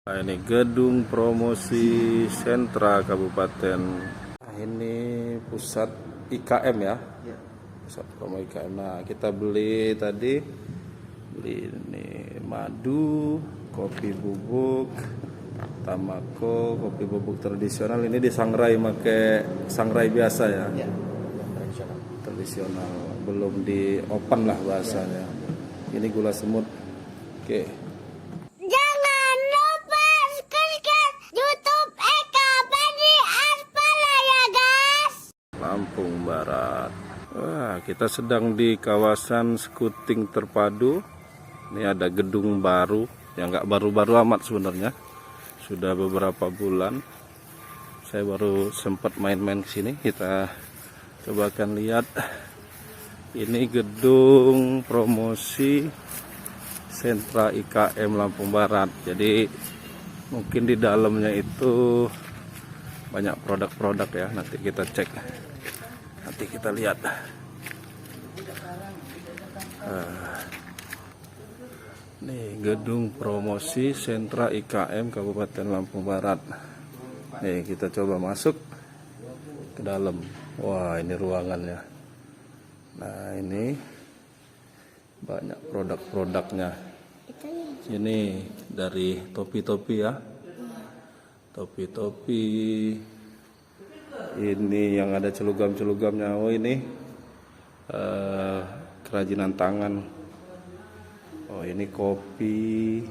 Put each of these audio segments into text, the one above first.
Nah, ini gedung promosi sentra kabupaten. Nah, ini pusat IKM ya. Pusat promo IKM. Nah, kita beli ini madu, kopi bubuk, tamako, kopi bubuk tradisional. Ini disangrai pakai sangrai biasa ya. Tradisional, belum di open lah bahasanya. Ini gula semut. Oke. Jangan lupa subscribe YouTube Eka Padi Aspala ya guys. Lampung Barat. Wah, kita sedang di kawasan skuting terpadu. Ini ada gedung baru, yang nggak baru-baru amat sebenarnya. Sudah beberapa bulan. Saya baru sempat main-main ke sini. Kita coba akan lihat. Ini gedung promosi sentra IKM Lampung Barat. Jadi mungkin di dalamnya itu banyak produk-produk ya. Nanti kita cek. Nanti kita lihat. Nih gedung promosi sentra IKM Kabupaten Lampung Barat. Nih kita coba masuk ke dalam. Wah, ini ruangannya. Nah, ini banyak produk-produknya. Ini dari topi-topi ya. Topi-topi. Ini yang ada celugam-celugamnya. Oh, ini kerajinan tangan. Oh, ini kopi.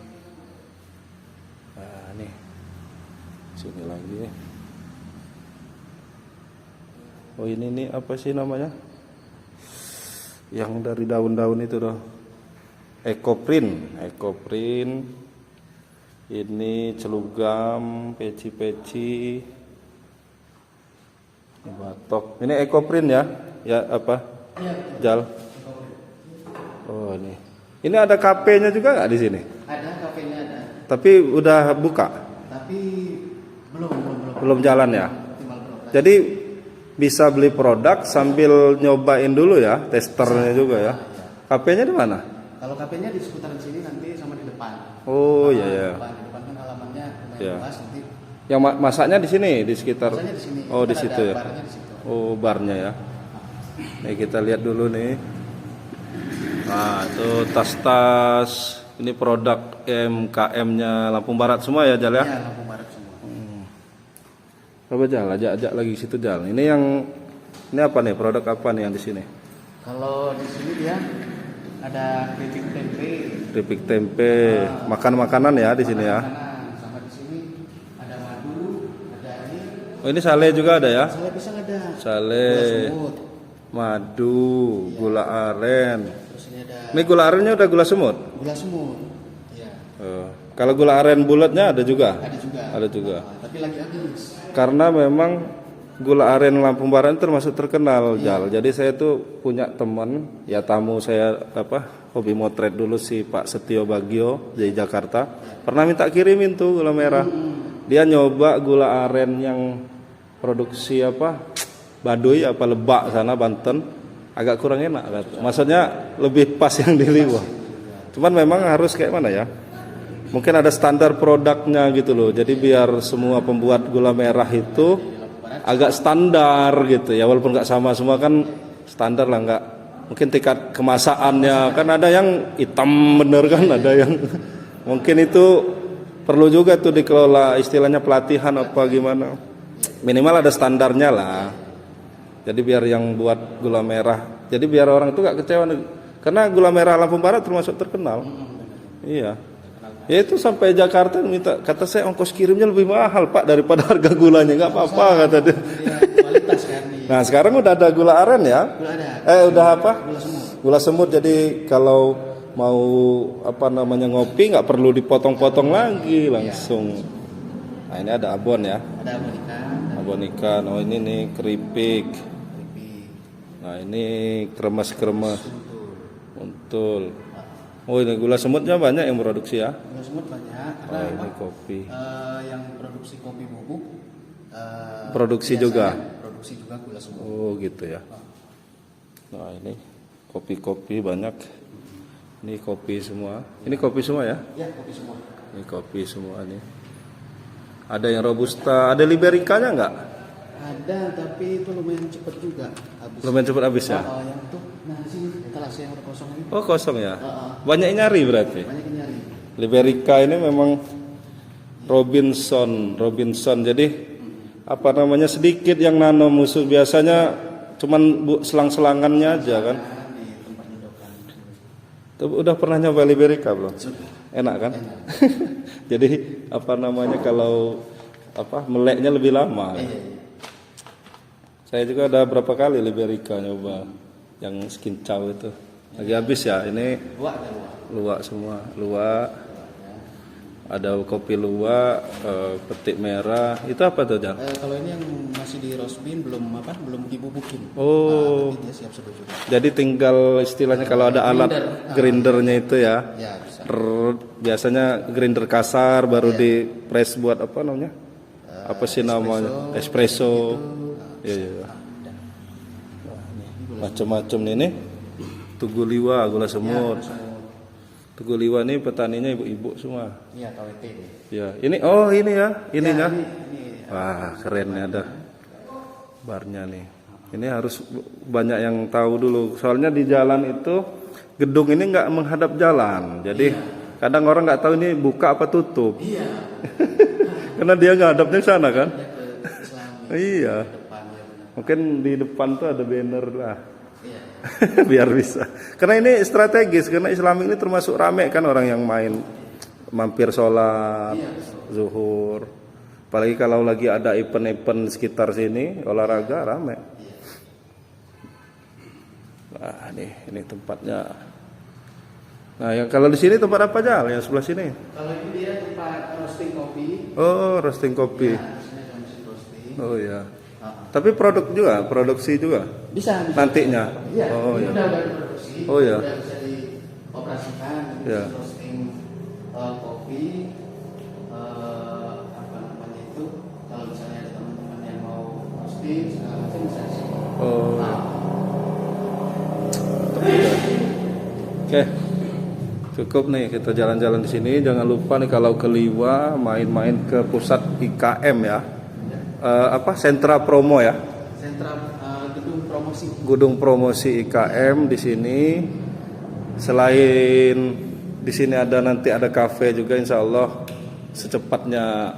Nah, nih. Sini lagi ya. Oh, ini nih apa sih namanya? Yang dari daun-daun itu loh. Ekoprint. Ini celugam, peci-peci. Ini batok. Ini ekoprint ya? Ya apa? Jal. Oh, ini. Ini ada kafenya juga nggak di sini? Ada, kafenya ada. Tapi udah buka? Tapi Belum jalan ya? Jadi bisa beli produk sambil nyobain dulu ya, testernya juga ya. Kafenya di mana? Kalau kafenya di seputaran sini nanti sama di depan. Oh iya ya. Di depan kan halamannya lumayan Ya. luas nanti. Yang masaknya di sini, di sekitar. Masaknya di sini. Oh, di Kan situ ada ya. barnya di situ. Oh, barnya ya. Nih kita lihat dulu nih. Nah, itu tas-tas. Ini produk MKM-nya Lampung Barat semua ya, Jal ya? Iya, Lampung Barat semua. Coba Jal, ajak lagi situ Jal. Ini apa nih? Produk apa nih yang di sini? Kalau di sini dia ada keripik tempe. Keripik tempe, makan-makanan ya di sini ya. Makanan. Sama di sini ada madu, ada ini. Oh, ini sale juga ada ya? Saya pisang ada. Sale, Gula semut. madu, gula aren. Terus ini ada Ini gula arennya udah gula semut? gula semut. Iya. Kalau gula aren bulatnya ada juga? Ada juga. Ada juga. Tapi lagi habis. Karena memang gula aren Lampung Barat termasuk terkenal, Jal. Jadi saya tuh punya teman, ya tamu saya hobi motret dulu si Pak Setio Bagio dari Jakarta. Pernah minta kirimin tuh gula merah. Dia nyoba gula aren yang produksi Baduy Lebak sana Banten, agak kurang enak. Maksudnya lebih pas yang di Liwa. Cuman memang harus kayak mana ya? Mungkin ada standar produknya gitu loh. Jadi biar semua pembuat gula merah itu agak standar gitu ya. Walaupun nggak sama semua kan standar lah, nggak. Mungkin tingkat kemasakannya kan ada yang hitam bener kan, ada yang mungkin itu perlu juga tuh dikelola, istilahnya pelatihan apa gimana. Minimal ada standarnya lah. Jadi biar yang buat gula merah, jadi biar orang itu nggak kecewa. Karena gula merah Lampung Barat termasuk terkenal. Iya. Ya itu sampai Jakarta kata saya ongkos kirimnya lebih mahal Pak daripada harga gulanya, nggak apa-apa kata dia. Kualitas kan nih. Nah sekarang udah ada gula aren ya? Gula ada. Udah apa? Gula semut. Gula semut. Jadi kalau mau ngopi nggak perlu dipotong-potong lagi langsung. Nah ini ada abon ya? Ada abon ikan. Abon ikan. Oh ini nih keripik. Nah ini kremes-kremes. Untul. Oh ini gula semutnya banyak yang produksi ya? Gula semut banyak. Oh ini kopi. Yang produksi kopi bubuk. Produksi juga? Produksi juga gula semut. Oh gitu ya. Nah ini kopi-kopi banyak. Ini kopi semua. Ini kopi semua ya? Ya kopi semua. Ini kopi semua nih. Ada yang robusta, ada libericanya nggak? Ada, tapi itu lumayan cepet juga habis. Lumayan cepat habis ya? Yang tuh, nah di sini etalase yang udah kosong ini. Oh kosong ya? Banyak yang nyari berarti? Banyak yang nyari. Liberica ini memang Robinson. Jadi apa namanya sedikit yang nano musuh, biasanya cuman selang-selangannya aja kan. Udah pernah nyoba Liberica belum? Enak kan? Jadi apa namanya kalau meleknya lebih lama. Saya juga ada berapa kali Liberica nyoba yang skin chow itu. Lagi habis ya, ini luwak semua, luwak. Ada kopi luwak, petik merah. Itu apa tuh, Jang? Kalau ini yang masih di roast bean belum dibubukin. Oh. Nanti dia siap seduh juga. Jadi tinggal istilahnya kalau ada alat grindernya itu ya. Ya, bisa. Biasanya grinder kasar baru di press buat apa namanya? Apa sih namanya? Espresso. Iya. Macam-macam nih. Tugu liwa, gula semut. Tugu liwa ini petaninya ibu-ibu semua. Iya, KWT. Ya, ini ya, ininya. Ini Wah, keren nih ada barnya nih. Ini harus banyak yang tahu dulu. Soalnya di jalan itu gedung ini nggak menghadap jalan. Jadi kadang orang nggak tahu ini buka apa tutup. Iya. Karena dia nggak hadapnya ke sana kan. Ke Islam Iya. depan ya. Mungkin di depan tuh ada banner lah. Iya. Biar bisa. Karena ini strategis, karena Islam ini termasuk rame kan orang yang main mampir sholat, zuhur. Apalagi kalau lagi ada event-event sekitar sini, olahraga rame. Nah, ini tempatnya. Nah, yang kalau di sini tempat apa aja? Yang sebelah sini? Kalau ini dia tempat roasting kopi. Oh, roasting kopi. Nah, sini ada mesin roasting. Oh ya. Tapi produksi juga. Bisa. Nantinya. Iya. Oh ini ya. udah produksi. Oh, iya. Udah bisa dioperasikan. Iya. Roasting kopi. Apa namanya itu? Kalau misalnya ada teman-teman yang mau roasting segala macam bisa di sini. Oh. Nah, Oke. Cukup nih kita jalan-jalan di sini. Jangan lupa nih kalau ke Liwa main-main ke pusat IKM ya. Sentra promo ya. sentra gedung promosi. Gedung promosi IKM di sini. Selain di sini nanti ada kafe juga, insya Allah secepatnya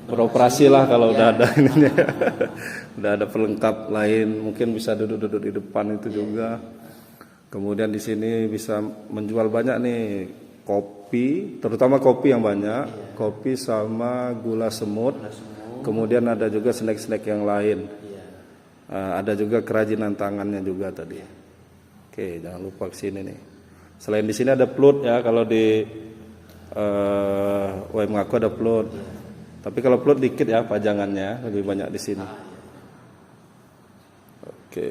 beroperasi lah kalau udah ada ininya. Udah ada pelengkap lain, mungkin bisa duduk-duduk di depan itu juga. Kemudian di sini bisa menjual banyak nih kopi, terutama kopi yang banyak, kopi sama gula semut. Kemudian ada juga snack-snack yang lain. Ada juga kerajinan tangannya juga tadi. Oke, jangan lupa ke sini nih. Selain di sini ada float ya, kalau di WM Ngaku ada float. Tapi kalau float dikit ya pajangannya, lebih banyak di sini. Oke.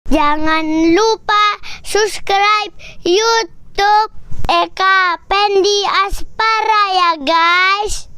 Jangan lupa subscribe YouTube Eka Pendi Aspara ya guys.